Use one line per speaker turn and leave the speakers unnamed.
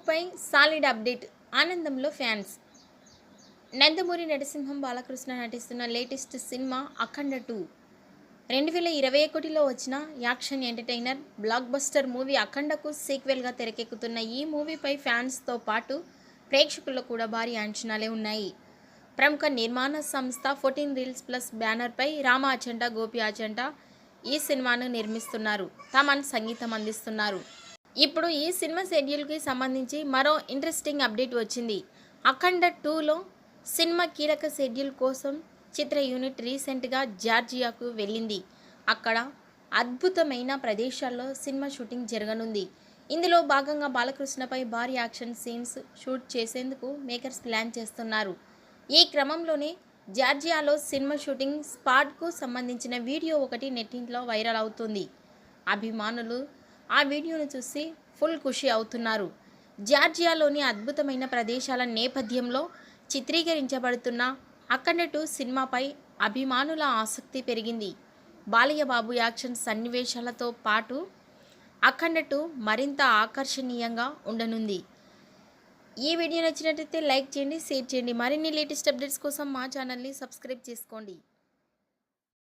పై solid update, ఆనందంలో fans. Nandamuri Narasimham Balakrishna నటిస్తున్న latest cinema Akhanda 2. 2021లో వచ్చిన action entertainer blockbuster movie అఖండకు సీక్వెల్గా తెరకెక్కుతున్న ఈ మూవీపై ఫ్యాన్స్తో పాటు ప్రేక్షకుల్లో కూడా భారీ అంచనాలే ఉన్నాయి. ప్రముఖ నిర్మాణ సంస్థ 14 రీల్స్ ప్లస్ బ్యానర్పై రామ అచంట, గోపి అచంట ఈ సినిమాను నిర్మిస్తున్నారు. తమన్ సంగీతం అందిస్తున్నారు. ఇప్పుడు ఈ సినిమా షెడ్యూల్కి సంబంధించి మరో ఇంట్రెస్టింగ్ అప్డేట్ వచ్చింది. అఖండ 2లో సినిమా కీలక షెడ్యూల్ కోసం చిత్ర యూనిట్ రీసెంట్గా జార్జియాకు వెళ్ళింది. అక్కడ అద్భుతమైన ప్రదేశాల్లో సినిమా షూటింగ్ జరగనుంది. ఇందులో భాగంగా బాలకృష్ణపై భారీ యాక్షన్ సీన్స్ షూట్ చేసేందుకు మేకర్స్ ప్లాన్ చేస్తున్నారు. ఈ క్రమంలోనే జార్జియాలో సినిమా షూటింగ్ స్పాట్కు సంబంధించిన వీడియో ఒకటి నెట్టింట్లో వైరల్ అవుతుంది. అభిమానులు ఆ వీడియోను చూసి ఫుల్ ఖుషి అవుతున్నారు. జార్జియాలోని అద్భుతమైన ప్రదేశాల నేపథ్యంలో చిత్రీకరించబడుతున్న అఖండ 2 సినిమాపై అభిమానుల ఆసక్తి పెరిగింది. బాలయ్య బాబు యాక్షన్ సన్నివేశాలతో పాటు అఖండ 2 మరింత ఆకర్షణీయంగా ఉండనుంది. ఈ వీడియో నచ్చినట్లయితే లైక్ చేయండి, షేర్ చేయండి. మరిన్ని లేటెస్ట్ అప్డేట్స్ కోసం మా ఛానల్ని సబ్స్క్రైబ్ చేసుకోండి.